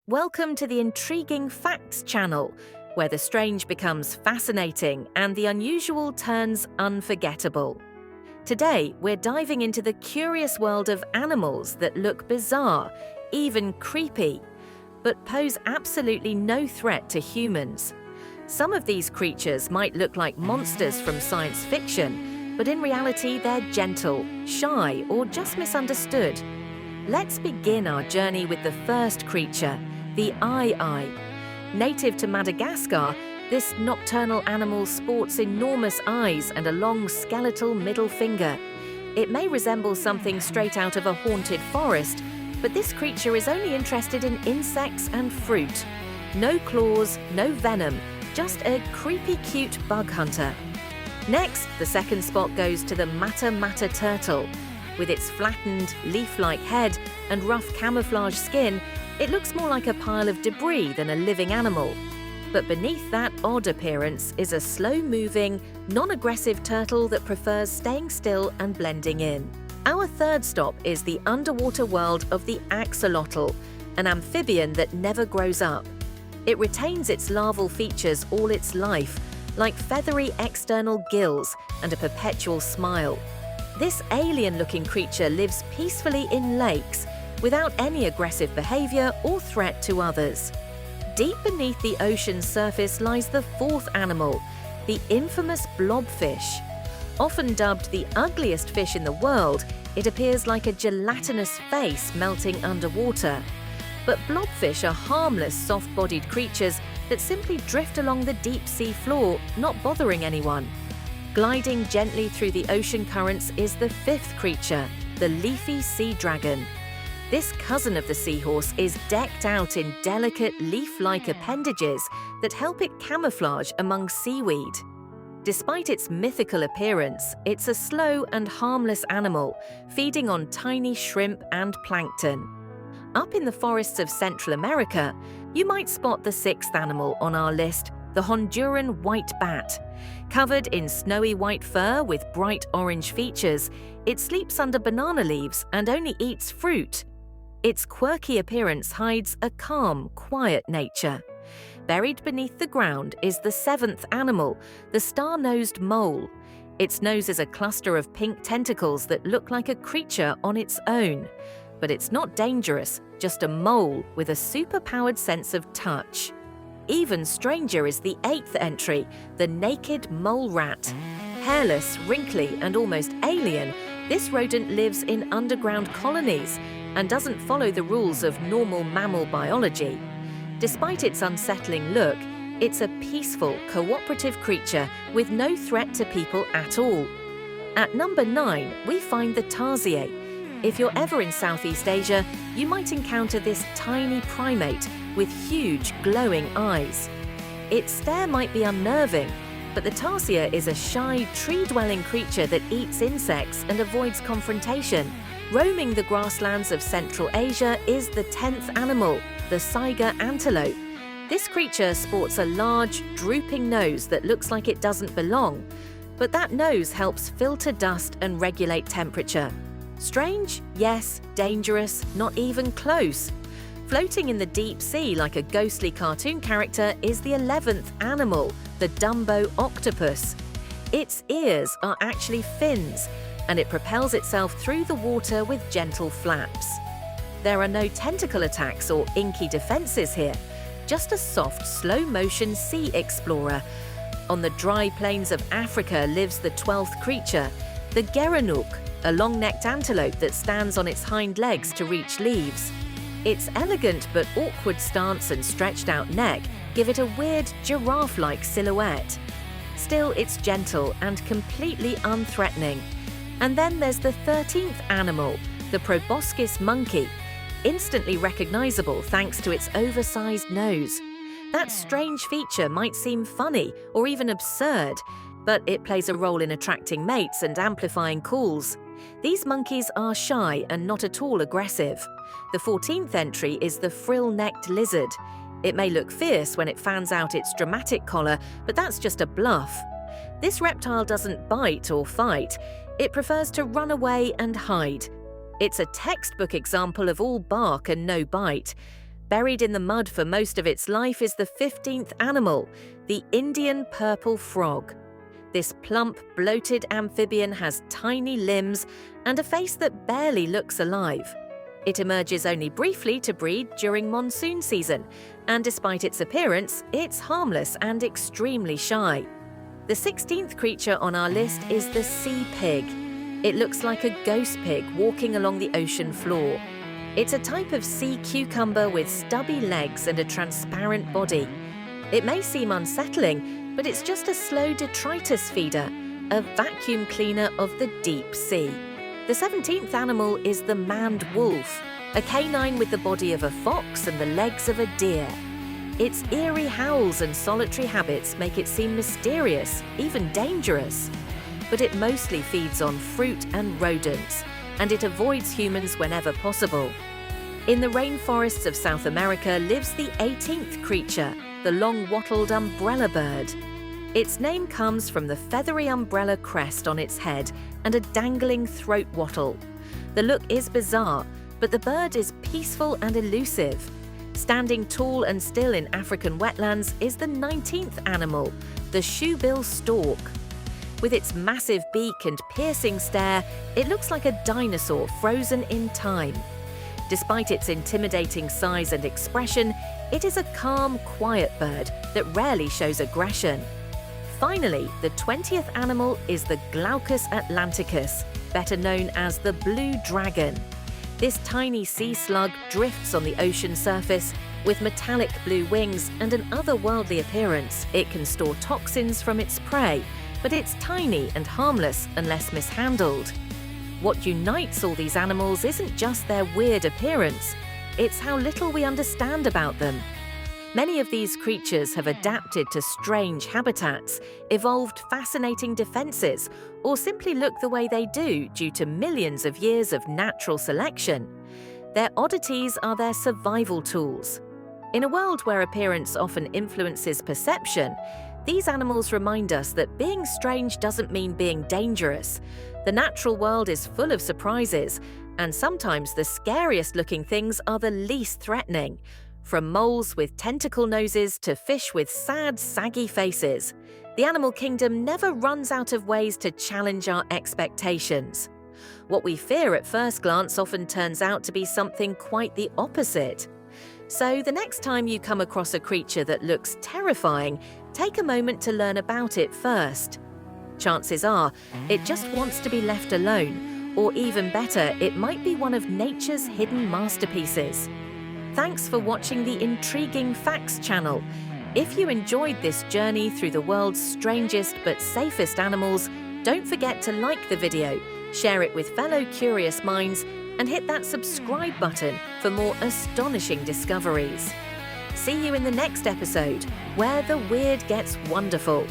Welcome to the Intriguing Facts channel, where the strange becomes fascinating and the unusual turns unforgettable. Today, we're diving into the curious world of animals that look bizarre, even creepy, but pose absolutely no threat to humans. Some of these creatures might look like monsters from science fiction, but in reality they're gentle, shy, or just misunderstood. Let's begin our journey with the first creature, the aye-aye. Native to Madagascar, this nocturnal animal sports enormous eyes and a long skeletal middle finger. It may resemble something straight out of a haunted forest, but this creature is only interested in insects and fruit. No claws, no venom, just a creepy cute bug hunter. Next, the second spot goes to the mata-mata turtle. With its flattened, leaf-like head and rough camouflage skin, it looks more like a pile of debris than a living animal. But beneath that odd appearance is a slow-moving, non-aggressive turtle that prefers staying still and blending in. Our third stop is the underwater world of the axolotl, an amphibian that never grows up. It retains its larval features all its life, like feathery external gills and a perpetual smile. This alien-looking creature lives peacefully in lakes, without any aggressive behavior or threat to others. Deep beneath the ocean's surface lies the fourth animal, the infamous blobfish. Often dubbed the ugliest fish in the world, it appears like a gelatinous face melting underwater. But blobfish are harmless, soft-bodied creatures that simply drift along the deep-sea floor, not bothering anyone. Gliding gently through the ocean currents is the fifth creature, the leafy sea dragon. This cousin of the seahorse is decked out in delicate leaf-like appendages that help it camouflage among seaweed. Despite its mythical appearance, it's a slow and harmless animal, feeding on tiny shrimp and plankton. Up in the forests of Central America, you might spot the sixth animal on our list, the Honduran white bat. Covered in snowy white fur with bright orange features, it sleeps under banana leaves and only eats fruit. Its quirky appearance hides a calm, quiet nature. Buried beneath the ground is the seventh animal, the star-nosed mole. Its nose is a cluster of pink tentacles that look like a creature on its own. But it's not dangerous, just a mole with a super-powered sense of touch. Even stranger is the eighth entry, the naked mole rat. Hairless, wrinkly, and almost alien, this rodent lives in underground colonies and doesn't follow the rules of normal mammal biology. Despite its unsettling look, it's a peaceful, cooperative creature with no threat to people at all. At number 9, we find the Tarsier. If you're ever in Southeast Asia, you might encounter this tiny primate with huge, glowing eyes. Its stare might be unnerving, but the Tarsier is a shy, tree-dwelling creature that eats insects and avoids confrontation. Roaming the grasslands of Central Asia is the 10th animal, the saiga antelope. This creature sports a large, drooping nose that looks like it doesn't belong, but that nose helps filter dust and regulate temperature. Strange? Yes. Dangerous? Not even close. Floating in the deep sea like a ghostly cartoon character is the 11th animal, the Dumbo octopus. Its ears are actually fins, and it propels itself through the water with gentle flaps. There are no tentacle attacks or inky defenses here, just a soft, slow-motion sea explorer. On the dry plains of Africa lives the 12th creature, the gerenuk, a long-necked antelope that stands on its hind legs to reach leaves. Its elegant but awkward stance and stretched-out neck give it a weird, giraffe-like silhouette. Still, it's gentle and completely unthreatening. And then there's the 13th animal, the proboscis monkey, instantly recognizable thanks to its oversized nose. That strange feature might seem funny or even absurd, but it plays a role in attracting mates and amplifying calls. These monkeys are shy and not at all aggressive. The 14th entry is the frill-necked lizard. It may look fierce when it fans out its dramatic collar, but that's just a bluff. This reptile doesn't bite or fight. It prefers to run away and hide. It's a textbook example of all bark and no bite. Buried in the mud for most of its life is the 15th animal, the Indian purple frog. This plump, bloated amphibian has tiny limbs and a face that barely looks alive. It emerges only briefly to breed during monsoon season, and despite its appearance, it's harmless and extremely shy. The 16th creature on our list is the sea pig. It looks like a ghost pig walking along the ocean floor. It's a type of sea cucumber with stubby legs and a transparent body. It may seem unsettling, but it's just a slow detritus feeder, a vacuum cleaner of the deep sea. The 17th animal is the maned wolf, a canine with the body of a fox and the legs of a deer. Its eerie howls and solitary habits make it seem mysterious, even dangerous. But it mostly feeds on fruit and rodents, and it avoids humans whenever possible. In the rainforests of South America lives the 18th creature, the long-wattled umbrella bird. Its name comes from the feathery umbrella crest on its head and a dangling throat wattle. The look is bizarre, but the bird is peaceful and elusive. Standing tall and still in African wetlands is the 19th animal, the shoebill stork. With its massive beak and piercing stare, it looks like a dinosaur frozen in time. Despite its intimidating size and expression, it is a calm, quiet bird that rarely shows aggression. Finally, the 20th animal is the Glaucus atlanticus, better known as the blue dragon. This tiny sea slug drifts on the ocean surface. With metallic blue wings and an otherworldly appearance, it can store toxins from its prey, but it's tiny and harmless unless mishandled. What unites all these animals isn't just their weird appearance, it's how little we understand about them. Many of these creatures have adapted to strange habitats, evolved fascinating defenses, or simply look the way they do due to millions of years of natural selection. Their oddities are their survival tools. In a world where appearance often influences perception, these animals remind us that being strange doesn't mean being dangerous. The natural world is full of surprises, and sometimes the scariest-looking things are the least threatening. From moles with tentacle noses to fish with sad, saggy faces, the animal kingdom never runs out of ways to challenge our expectations. What we fear at first glance often turns out to be something quite the opposite. So the next time you come across a creature that looks terrifying, take a moment to learn about it first. Chances are, it just wants to be left alone, or even better, it might be one of nature's hidden masterpieces. Thanks for watching the Intriguing Facts channel. If you enjoyed this journey through the world's strangest but safest animals, don't forget to like the video, share it with fellow curious minds, and hit that subscribe button for more astonishing discoveries. See you in the next episode, where the weird gets wonderful.